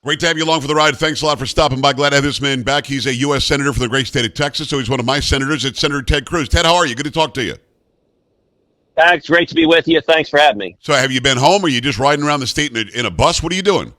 Great to have you along for the ride. Thanks a lot for stopping by. Glad to have this man back. He's a U.S. Senator for the great state of Texas, so he's one of my senators. It's Senator Ted Cruz. Ted, how are you? Good to talk to you. Thanks. Great to be with you. Thanks for having me. So have you been home, or are you just riding around the state in a bus? What are you doing?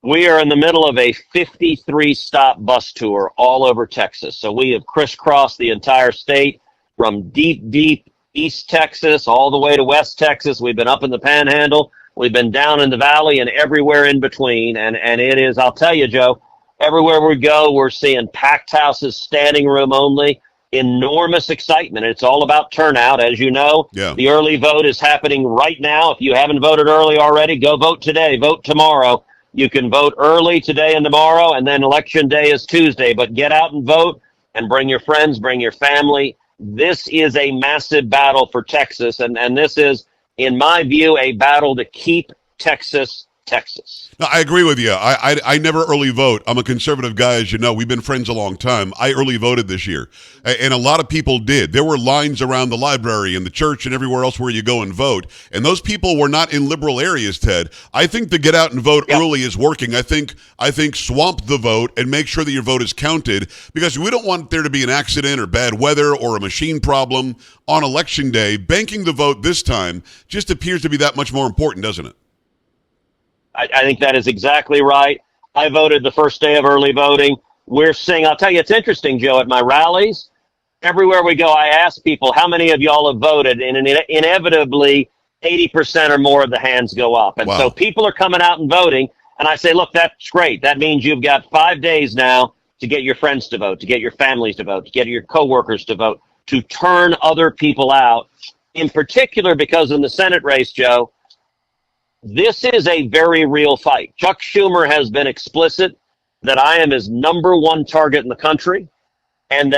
We are in the middle of a 53-stop bus tour all over Texas. So we have crisscrossed the entire state from deep East Texas all the way to West Texas. We've been up in the Panhandle. We've been down in the valley and everywhere in between. And it is, I'll tell you, Joe, everywhere we go, we're seeing packed houses, standing room only, enormous excitement. It's all about turnout. As you know, The early vote is happening right now. If you haven't voted early already, go vote today, vote tomorrow. You can vote early today and tomorrow, and then election day is Tuesday. But get out and vote and bring your friends, bring your family. This is a massive battle for Texas, and this is, in my view, a battle to keep Texas. No, I agree with you. I never early vote. I'm a conservative guy, as you know. We've been friends a long time. I early voted this year, and a lot of people did. There were lines around the library and the church and everywhere else where you go and vote, and those people were not in liberal areas, Ted. I think the get out and vote early is working. I think swamp the vote and make sure that your vote is counted, because we don't want there to be an accident or bad weather or a machine problem on Election Day. Banking the vote this time just appears to be that much more important, doesn't it? I think that is exactly right. I voted the first day of early voting. We're seeing, I'll tell you, it's interesting, Joe, at my rallies, everywhere we go, I ask people, how many of y'all have voted? And inevitably, 80% or more of the hands go up. And so people are coming out and voting. And I say, look, that's great. That means you've got 5 days now to get your friends to vote, to get your families to vote, to get your coworkers to vote, to turn other people out. In particular, because in the Senate race, Joe, this is a very real fight. Chuck Schumer has been explicit that I am his number one target in the country, and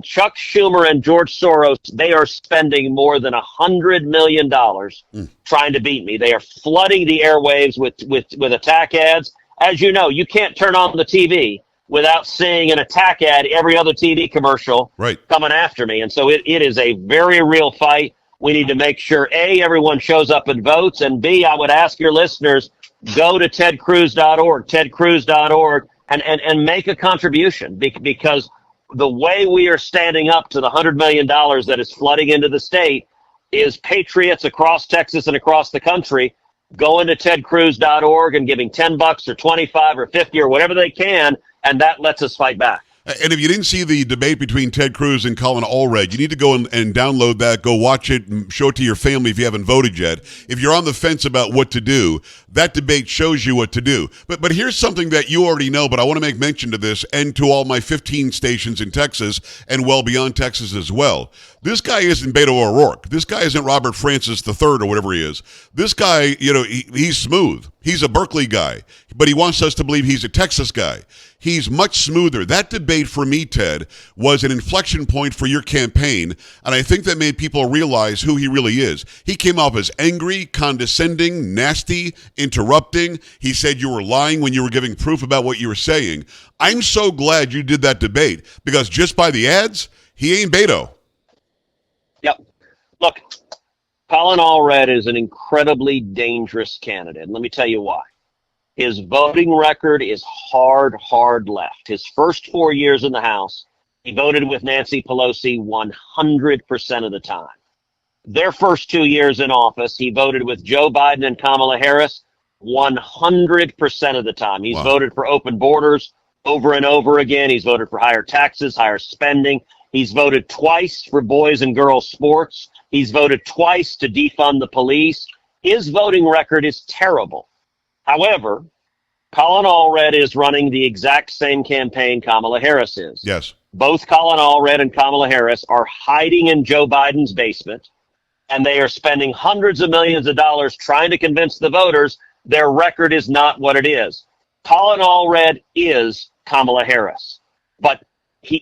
Chuck Schumer and George Soros, they are spending more than $100 million trying to beat me. They are flooding the airwaves with attack ads. As you know, you can't turn on the TV without seeing an attack ad every other TV commercial coming after me. And so it is a very real fight. We need to make sure, A, everyone shows up and votes, and B, I would ask your listeners, go to tedcruz.org, and make a contribution, because the way we are standing up to the $100 million that is flooding into the state is patriots across Texas and across the country going to tedcruz.org and giving $10 or 25 or 50 or whatever they can, and that lets us fight back. And if you didn't see the debate between Ted Cruz and Colin Allred, you need to go and download that, go watch it, and show it to your family if you haven't voted yet. If you're on the fence about what to do, that debate shows you what to do. But here's something that you already know, but I want to make mention to this and to all my 15 stations in Texas and well beyond Texas as well. This guy isn't Beto O'Rourke. This guy isn't Robert Francis III or whatever he is. This guy, he's smooth. He's a Berkeley guy, but he wants us to believe he's a Texas guy. He's much smoother. That debate for me, Ted, was an inflection point for your campaign, and I think that made people realize who he really is. He came off as angry, condescending, nasty, interrupting. He said you were lying when you were giving proof about what you were saying. I'm so glad you did that debate, because just by the ads, he ain't Beto. Yep. Look, Colin Allred is an incredibly dangerous candidate. And let me tell you why. His voting record is hard left. His first 4 years in the House, he voted with Nancy Pelosi 100% of the time. Their first 2 years in office, he voted with Joe Biden and Kamala Harris 100% of the time. He's voted for open borders over and over again. He's voted for higher taxes, higher spending. He's voted twice for boys and girls sports. He's voted twice to defund the police. His voting record is terrible. However, Colin Allred is running the exact same campaign Kamala Harris is. Yes. Both Colin Allred and Kamala Harris are hiding in Joe Biden's basement, and they are spending hundreds of millions of dollars trying to convince the voters their record is not what it is. Colin Allred is Kamala Harris, but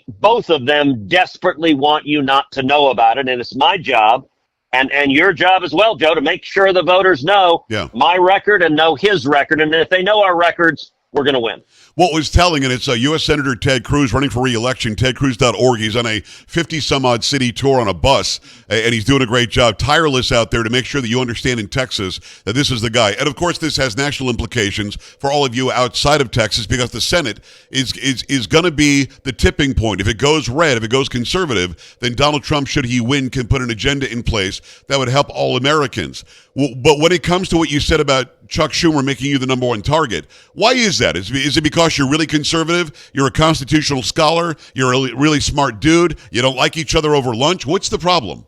both of them desperately want you not to know about it, and it's my job and your job as well, Joe, to make sure the voters know my record and know his record. And if they know our records, we're going to win. What was telling, and it's U.S. Senator Ted Cruz running for re-election, tedcruz.org. He's on a 50-some-odd city tour on a bus, and he's doing a great job, tireless out there to make sure that you understand in Texas that this is the guy. And, of course, this has national implications for all of you outside of Texas because the Senate is going to be the tipping point. If it goes red, if it goes conservative, then Donald Trump, should he win, can put an agenda in place that would help all Americans. Well, but when it comes to what you said about Chuck Schumer making you the number one target, why is that? Is it because you're really conservative? You're a constitutional scholar? You're a really smart dude? You don't like each other over lunch? What's the problem?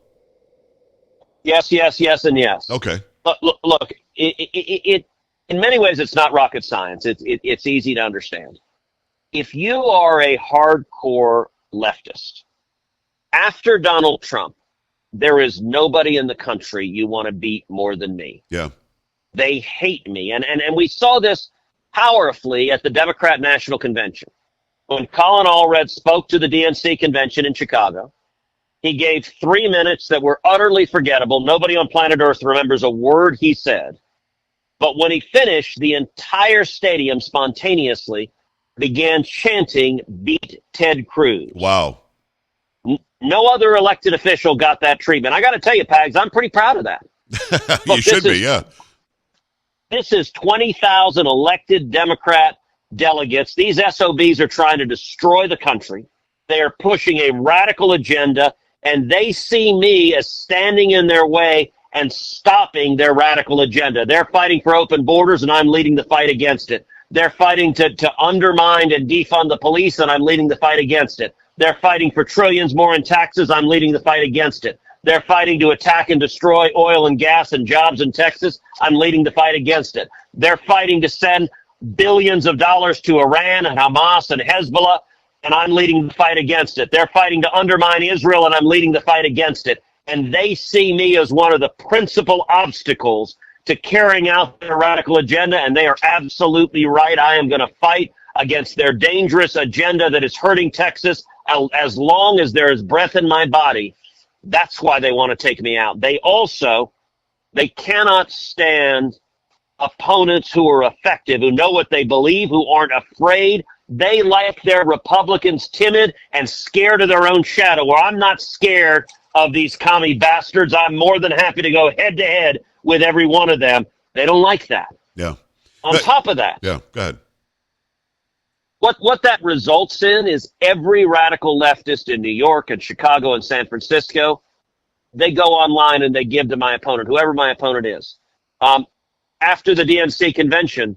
Yes, yes, yes, and yes. Okay. Look, it in many ways, it's not rocket science. It's easy to understand. If you are a hardcore leftist, after Donald Trump, there is nobody in the country you want to beat more than me. Yeah. They hate me. And we saw this powerfully at the Democrat National Convention. When Colin Allred spoke to the DNC convention in Chicago, he gave 3 minutes that were utterly forgettable. Nobody on planet Earth remembers a word he said. But when he finished, the entire stadium spontaneously began chanting, "Beat Ted Cruz." Wow. No other elected official got that treatment. I got to tell you, Pags, I'm pretty proud of that. You should be, yeah. This is 20,000 elected Democrat delegates. These SOBs are trying to destroy the country. They are pushing a radical agenda, and they see me as standing in their way and stopping their radical agenda. They're fighting for open borders, and I'm leading the fight against it. They're fighting to undermine and defund the police, and I'm leading the fight against it. They're fighting for trillions more in taxes. I'm leading the fight against it. They're fighting to attack and destroy oil and gas and jobs in Texas. I'm leading the fight against it. They're fighting to send billions of dollars to Iran and Hamas and Hezbollah, and I'm leading the fight against it. They're fighting to undermine Israel, and I'm leading the fight against it. And they see me as one of the principal obstacles to carrying out their radical agenda, and they are absolutely right. I am going to fight against their dangerous agenda that is hurting Texas as long as there is breath in my body. That's why they want to take me out. They cannot stand opponents who are effective, who know what they believe, who aren't afraid. They like their Republicans timid and scared of their own shadow. Well, I'm not scared of these commie bastards. I'm more than happy to go head to head with every one of them. They don't like that. Yeah. On top of that. Yeah, go ahead. What that results in is every radical leftist in New York and Chicago and San Francisco, they go online and they give to my opponent, whoever my opponent is. After the DNC convention,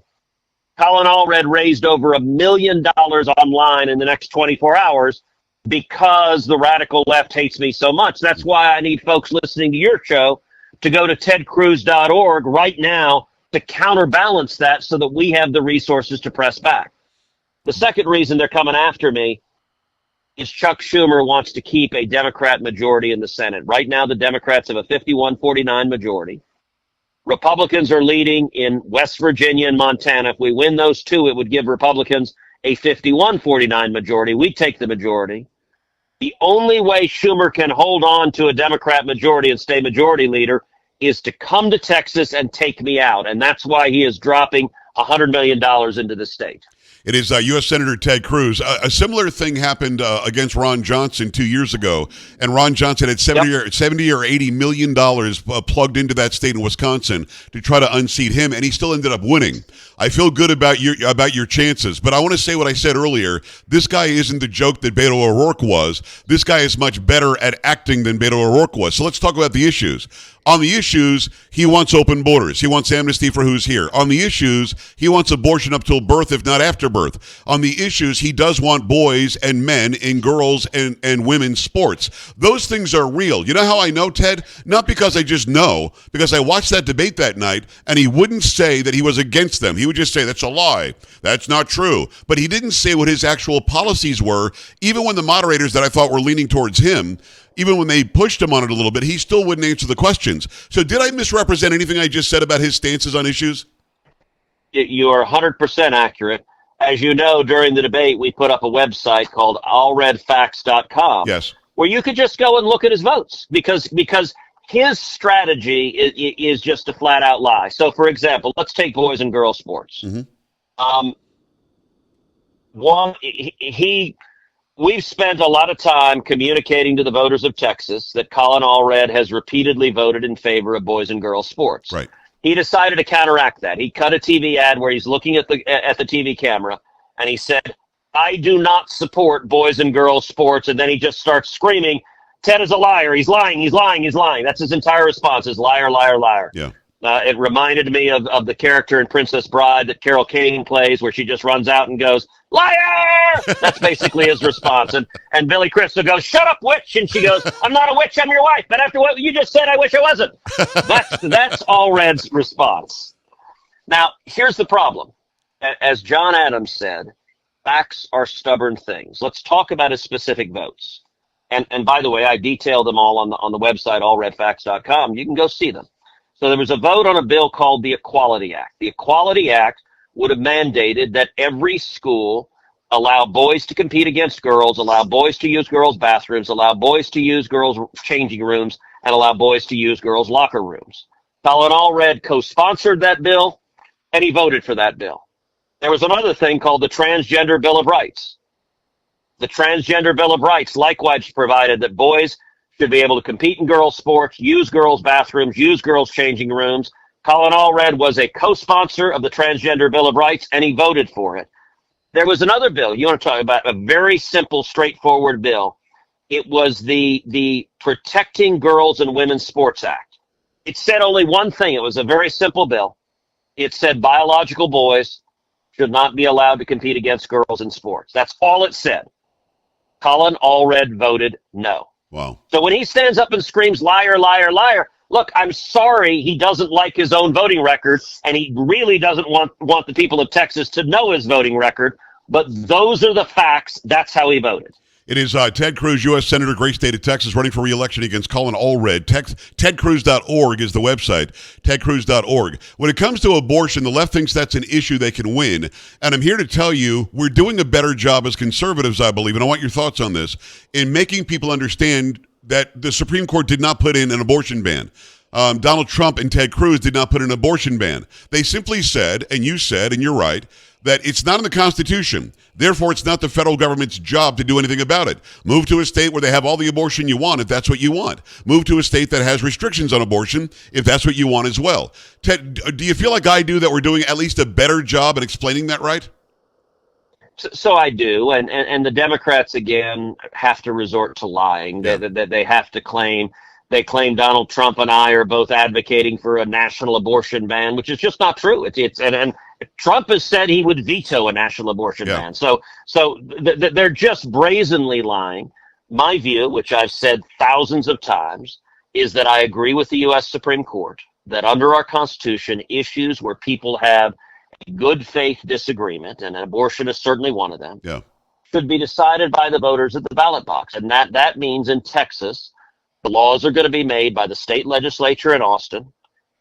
Colin Allred raised over $1 million online in the next 24 hours because the radical left hates me so much. That's why I need folks listening to your show to go to tedcruz.org right now to counterbalance that so that we have the resources to press back. The second reason they're coming after me is Chuck Schumer wants to keep a Democrat majority in the Senate. Right now, the Democrats have a 51-49 majority. Republicans are leading in West Virginia and Montana. If we win those two, it would give Republicans a 51-49 majority. We take the majority. The only way Schumer can hold on to a Democrat majority and stay majority leader is to come to Texas and take me out. And that's why he is dropping $100 million into the state. It is U.S. Senator Ted Cruz. A similar thing happened against Ron Johnson 2 years ago, and Ron Johnson had $70 or $80 million plugged into that state in Wisconsin to try to unseat him, and he still ended up winning. I feel good about your chances, but I want to say what I said earlier. This guy isn't the joke that Beto O'Rourke was. This guy is much better at acting than Beto O'Rourke was. So let's talk about the issues. On the issues, he wants open borders. He wants amnesty for who's here. On the issues, he wants abortion up till birth, if not after birth. On the issues, he does want boys and men and girls and women's sports. Those things are real. You know how I know, Ted? Not because I just know, because I watched that debate that night, and he wouldn't say that he was against them. He would just say, that's a lie. That's not true. But he didn't say what his actual policies were, even when the moderators that I thought were leaning towards him, even when they pushed him on it a little bit, he still wouldn't answer the questions. So did I misrepresent anything I just said about his stances on issues? You are 100% accurate. As you know, during the debate, we put up a website called allredfacts.com. Yes. Where you could just go and look at his votes because his strategy is just a flat out lie. So, for example, let's take boys and girls sports. Mm-hmm. One, we've spent a lot of time communicating to the voters of Texas that Colin Allred has repeatedly voted in favor of boys and girls sports. Right. He decided to counteract that. He cut a TV ad where he's looking at the TV camera, and he said, "I do not support boys and girls sports." And then he just starts screaming, "Ted is a liar. He's lying. He's lying. He's lying." That's his entire response: is liar, liar, liar. Yeah. It reminded me of the character in Princess Bride that Carol King plays, where she just runs out and goes, "Liar!" That's basically his response. And Billy Crystal goes, "Shut up, witch!" And she goes, "I'm not a witch. I'm your wife. But after what you just said, I wish I wasn't." That's Allred's response. Now, here's the problem. As John Adams said, facts are stubborn things. Let's talk about his specific votes. And by the way, I detailed them all on the website, allredfacts.com. You can go see them. So there was a vote on a bill called the Equality Act. The Equality Act would have mandated that every school allow boys to compete against girls, allow boys to use girls' bathrooms, allow boys to use girls' changing rooms, and allow boys to use girls' locker rooms. Colin Allred co-sponsored that bill, and he voted for that bill. There was another thing called the Transgender Bill of Rights. The Transgender Bill of Rights likewise provided that boys should be able to compete in girls' sports, use girls' bathrooms, use girls' changing rooms. Colin Allred was a co-sponsor of the Transgender Bill of Rights, and he voted for it. There was another bill. You want to talk about a very simple, straightforward bill. It was the Protecting Girls and Women's Sports Act. It said only one thing. It was a very simple bill. It said biological boys should not be allowed to compete against girls in sports. That's all it said. Colin Allred voted no. Wow. So when he stands up and screams, "Liar, liar, liar," look, I'm sorry he doesn't like his own voting record, and he really doesn't want the people of Texas to know his voting record, but those are the facts. That's how he voted. It is Ted Cruz, U.S. Senator, great state of Texas, running for re-election against Colin Allred. TedCruz.org is the website, TedCruz.org. When it comes to abortion, the left thinks that's an issue they can win. And I'm here to tell you, we're doing a better job as conservatives, I believe, and I want your thoughts on this, in making people understand that the Supreme Court did not put in an abortion ban. Donald Trump and Ted Cruz did not put in an abortion ban. They simply said, and you said, and you're right, that it's not in the Constitution. Therefore, it's not the federal government's job to do anything about it. Move to a state where they have all the abortion you want, if that's what you want. Move to a state that has restrictions on abortion, if that's what you want as well. Ted, do you feel like I do that we're doing at least a better job at explaining that right? So I do, and the Democrats, again, have to resort to lying. Yeah. They have to claim Donald Trump and I are both advocating for a national abortion ban, which is just not true. And Trump has said he would veto a national abortion ban. So they're just brazenly lying. My view, which I've said thousands of times, is that I agree with the U.S. Supreme Court that under our Constitution, issues where people have a good faith disagreement, and abortion is certainly one of them, should be decided by the voters at the ballot box. And that means in Texas, the laws are going to be made by the state legislature in Austin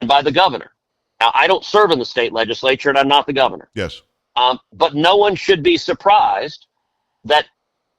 and by the governor. Now, I don't serve in the state legislature, and I'm not the governor. Yes. But no one should be surprised that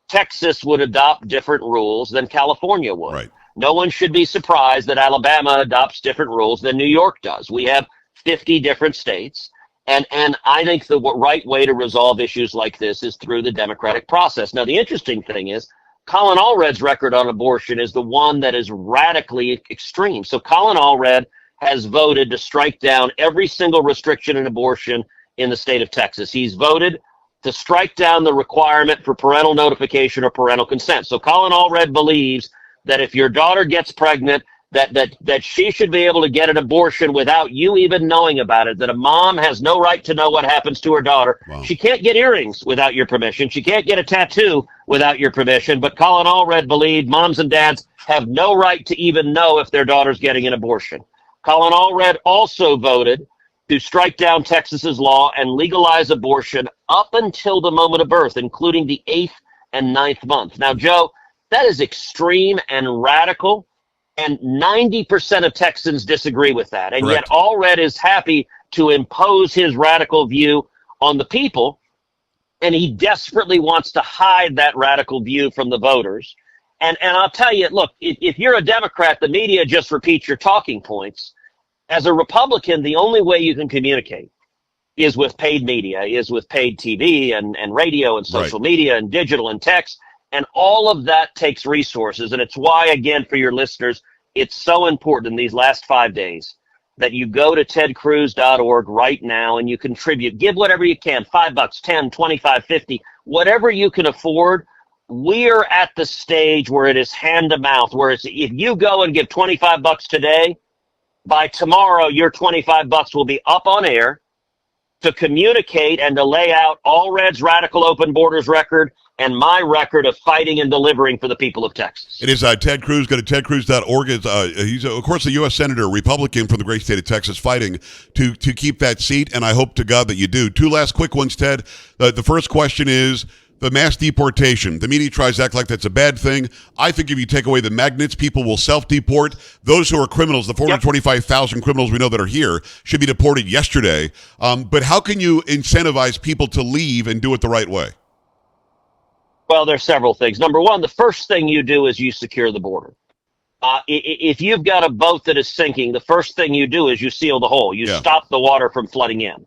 Texas would adopt different rules than California would. Right. No one should be surprised that Alabama adopts different rules than New York does. We have 50 different states. And I think the right way to resolve issues like this is through the democratic process. Now, the interesting thing is, Colin Allred's record on abortion is the one that is radically extreme. So Colin Allred has voted to strike down every single restriction in abortion in the state of Texas. He's voted to strike down the requirement for parental notification or parental consent. So Colin Allred believes that if your daughter gets pregnant, that she should be able to get an abortion without you even knowing about it, that a mom has no right to know what happens to her daughter. Wow. She can't get earrings without your permission. She can't get a tattoo without your permission. But Colin Allred believed moms and dads have no right to even know if their daughter's getting an abortion. Colin Allred also voted to strike down Texas's law and legalize abortion up until the moment of birth, including the 8th and 9th month. Now, Joe, that is extreme and radical, and 90% of Texans disagree with that. And Correct. yet Allred is happy to impose his radical view on the people, and he desperately wants to hide that radical view from the voters. And I'll tell you, look, if you're a Democrat, the media just repeats your talking points. As a Republican, the only way you can communicate is with paid media, is with paid TV and radio and social media and digital and text. And all of that takes resources. And it's why, again, for your listeners, it's so important in these last 5 days that you go to tedcruz.org right now and you contribute. Give whatever you can, $5, 10, 25, 50, whatever you can afford. We're at the stage where it is hand to mouth, where it's, if you go and give $25 today, by tomorrow, your $25 will be up on air to communicate and to lay out Allred's radical open borders record and my record of fighting and delivering for the people of Texas. It is Ted Cruz. Go to tedcruz.org. He's, of course, a U.S. Senator, Republican from the great state of Texas, fighting to keep that seat, and I hope to God that you do. Two last quick ones, Ted. The first question is the mass deportation. The media tries to act like that's a bad thing. I think if you take away the magnets, people will self-deport. Those who are criminals, the 425,000 criminals we know that are here, should be deported yesterday. But how can you incentivize people to leave and do it the right way? Well, there's several things. Number one, the first thing you do is you secure the border. If you've got a boat that is sinking, the first thing you do is you seal the hole. You stop the water from flooding in.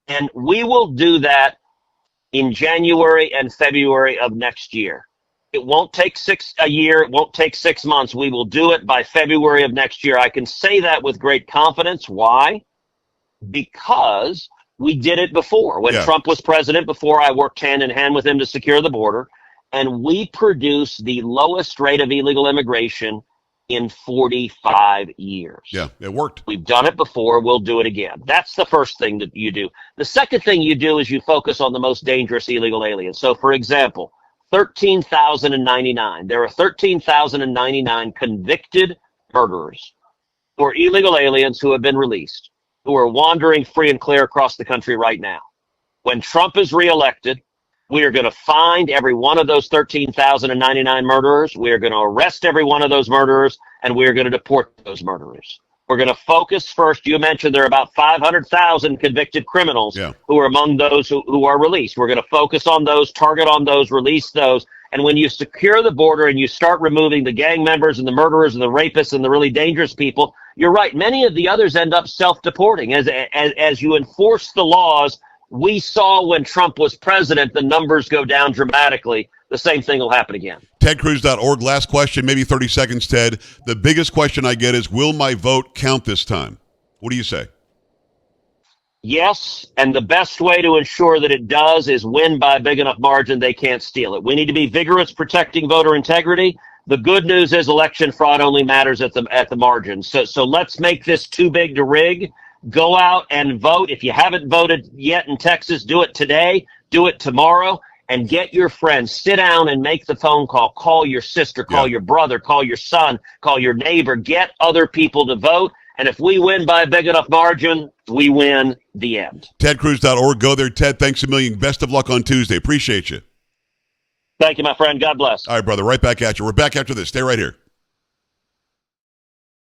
And we will do that in January and February of next year. It won't take a year. It won't take 6 months. We will do it by February of next year. I can say that with great confidence. Why? Because we did it before. When Trump was president, before, I worked hand in hand with him to secure the border. And we produced the lowest rate of illegal immigration in 45 years. Yeah, it worked. We've done it before. We'll do it again. That's the first thing that you do. The second thing you do is you focus on the most dangerous illegal aliens. So, for example, 13,099. There are 13,099 convicted murderers who are illegal aliens who have been released, who are wandering free and clear across the country right now. When Trump is reelected, we are going to find every one of those 13,099 murderers. We are going to arrest every one of those murderers, and we are going to deport those murderers. We're going to focus first. You mentioned there are about 500,000 convicted criminals who are among those who are released. We're going to focus on those, target on those, release those. And when you secure the border and you start removing the gang members and the murderers and the rapists and the really dangerous people, you're right. Many of the others end up self-deporting. As you enforce the laws, we saw when Trump was president, the numbers go down dramatically. The same thing will happen again. TedCruz.org. Last question, maybe 30 seconds, Ted. The biggest question I get is, will my vote count this time? What do you say? Yes, and the best way to ensure that it does is win by a big enough margin they can't steal it. We need to be vigorous protecting voter integrity. The good news is election fraud only matters at the margin. So let's make this too big to rig. Go out and vote. If you haven't voted yet in Texas, do it today. Do it tomorrow. And get your friends. Sit down and make the phone call. Call your sister. Call your brother. Call your son. Call your neighbor. Get other people to vote. And if we win by a big enough margin, we win the end. TedCruz.org. Go there, Ted. Thanks a million. Best of luck on Tuesday. Appreciate you. Thank you, my friend. God bless. All right, brother. Right back at you. We're back after this. Stay right here.